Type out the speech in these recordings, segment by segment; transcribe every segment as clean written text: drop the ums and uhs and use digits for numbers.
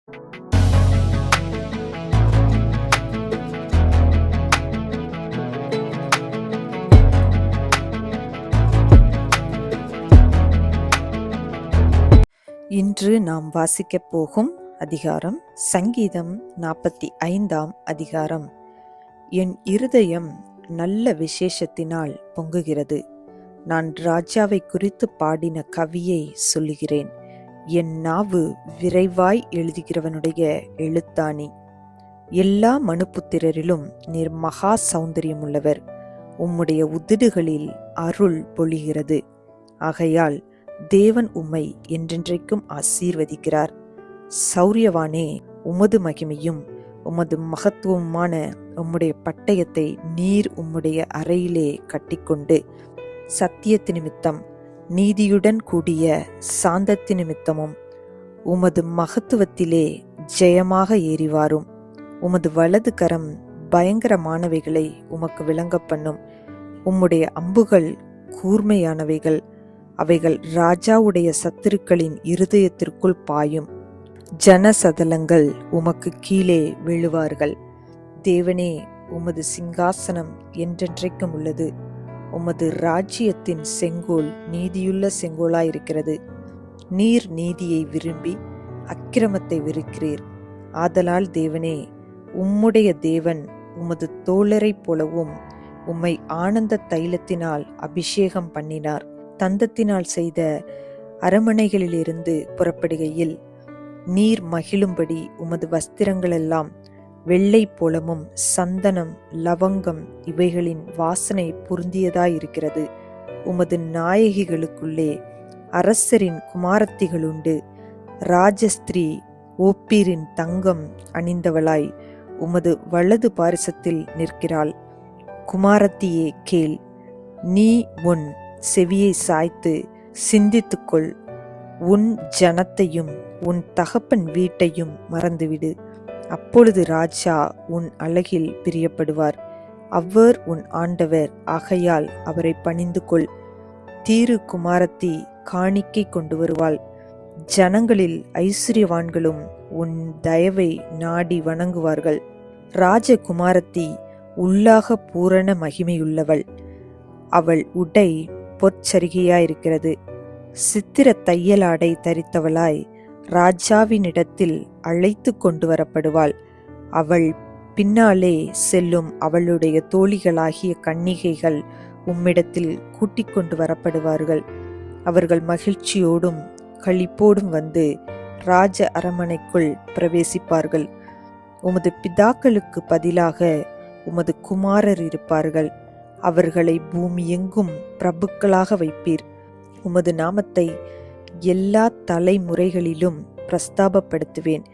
இன்று நாம் வாசிக்கப் போகும் அதிகாரம் சங்கீதம் 45ஆம் அதிகாரம். என் இருதயம் நல்ல விசேஷத்தினால் பொங்குகிறது. நான் ராஜாவை குறித்து பாடின கவியை சொல்லுகிறேன். என் நாவு விரைவாய் எழுதுகிறவனுடைய எழுத்தாணி. எல்லா மனுப்புத்திரரிலும் நீர் மகா சௌந்தரியமுள்ளவர். உம்முடைய உதடுகளில் அருள் பொழிகிறது. ஆகையால் தேவன் உம்மை என்றென்றைக்கும் ஆசீர்வதிக்கிறார். சௌரியவானே, உமது மகிமையும் உமது மகத்துவமான உம்முடைய பட்டயத்தை நீர் உம்முடைய அறையிலே கட்டிக்கொண்டு சத்தியத்து நிமித்தம் நீதியுடன் கூடிய சாந்தத்து நிமித்தமும் உமது மகத்துவத்திலே ஜெயமாக ஏறிவாரும். உமது வலது கரம் பயங்கரமானவைகளை உமக்கு விளங்க பண்ணும். உம்முடைய அம்புகள் கூர்மையானவைகள். அவைகள் ராஜாவுடைய சத்துருக்களின் இருதயத்திற்குள் பாயும். ஜனசதலங்கள் உமக்கு கீழே விழுவார்கள். தேவனே, உமது சிங்காசனம் என்றென்றைக்கும் உள்ளது. உமது ராஜ்யத்தின் செங்கோல் நீதியுள்ள செங்கோலாயிருக்கிறது. நீர் நீதியை விரும்பி அக்கிரமத்தை வெறுக்கிறீர். ஆதலால் தேவனே, உம்முடைய தேவன் உமது தோழரைப் போலவும் உம்மை ஆனந்த தைலத்தினால் அபிஷேகம் பண்ணினார். தந்தத்தினால் செய்த அரமனைகளிலிருந்து புறப்படுகையில் நீர் மகிழும்படி உமது வஸ்திரங்களெல்லாம் வெள்ளை போலமும் சந்தனம் லவங்கம் இவைகளின் வாசனை பொருந்தியதாயிருக்கிறது. உமது நாயகிகளுக்குள்ளே அரசரின் குமாரத்திகளுண்டு. ராஜஸ்திரீ ஓப்பீரின் தங்கம் அணிந்தவளாய் உமது வலது பாரிசத்தில் நிற்கிறாள். குமாரத்தியே கேள், நீ உன் செவியை சாய்த்து சிந்தித்துக்கொள். உன் ஜனத்தையும் உன் தகப்பன் வீட்டையும் மறந்துவிடு. அப்பொழுது ராஜா உன் அழகில் பிரியப்படுவார். அவர் உன் ஆண்டவர். ஆகையால் அவரை பணிந்து கொள். தீரு குமாரத்தி காணிக்கை கொண்டு வருவாள். ஜனங்களில் ஐஸ்வர்யவான்களும் உன் தயவை நாடி வணங்குவார்கள். ராஜகுமாரத்தி உள்ளாக பூரண மகிமையுள்ளவள். அவள் உடை பொற்சரிகையாயிருக்கிறது. சித்திர தையலாடை தரித்தவளாய் ராஜாவினிடத்தில் அழைத்து கொண்டு வரப்படுவாள். அவள் பின்னாலே செல்லும் அவளுடைய தோழிகளாகிய கன்னிகைகள் உம்மிடத்தில் கூட்டிக் கொண்டு வரப்படுவார்கள். அவர்கள் மகிழ்ச்சியோடும் களிப்போடும் வந்து ராஜ அரமனைக்குள் பிரவேசிப்பார்கள். உமது பிதாக்களுக்கு பதிலாக உமது குமாரர் இருப்பார்கள். அவர்களை பூமி எங்கும் பிரபுக்களாக வைப்பீர். உமது நாமத்தை எல்லா தலைமுறைகளிலும் பிரஸ்தாபப்படுத்துவேன்.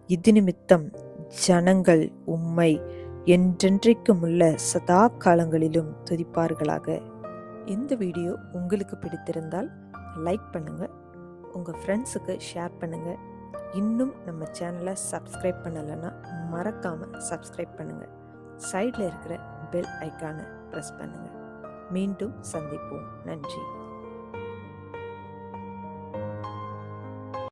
இது நிமித்தம் ஜனங்கள் உம்மை என்றென்றைக்குமுள்ள சதா காலங்களிலும் துதிப்பார்களாக. இந்த வீடியோ உங்களுக்கு பிடித்திருந்தால் லைக் பண்ணுங்க, உங்க ஃப்ரெண்ட்ஸுக்கு ஷேர் பண்ணுங்க. இன்னும் நம்ம சேனலை சப்ஸ்கிரைப் பண்ணலைன்னா மறக்காம சப்ஸ்கிரைப் பண்ணுங்க. சைடில் இருக்கிற பெல் ஐக்கானை பிரஸ் பண்ணுங்க. மீண்டும் சந்திப்போம். நன்றி.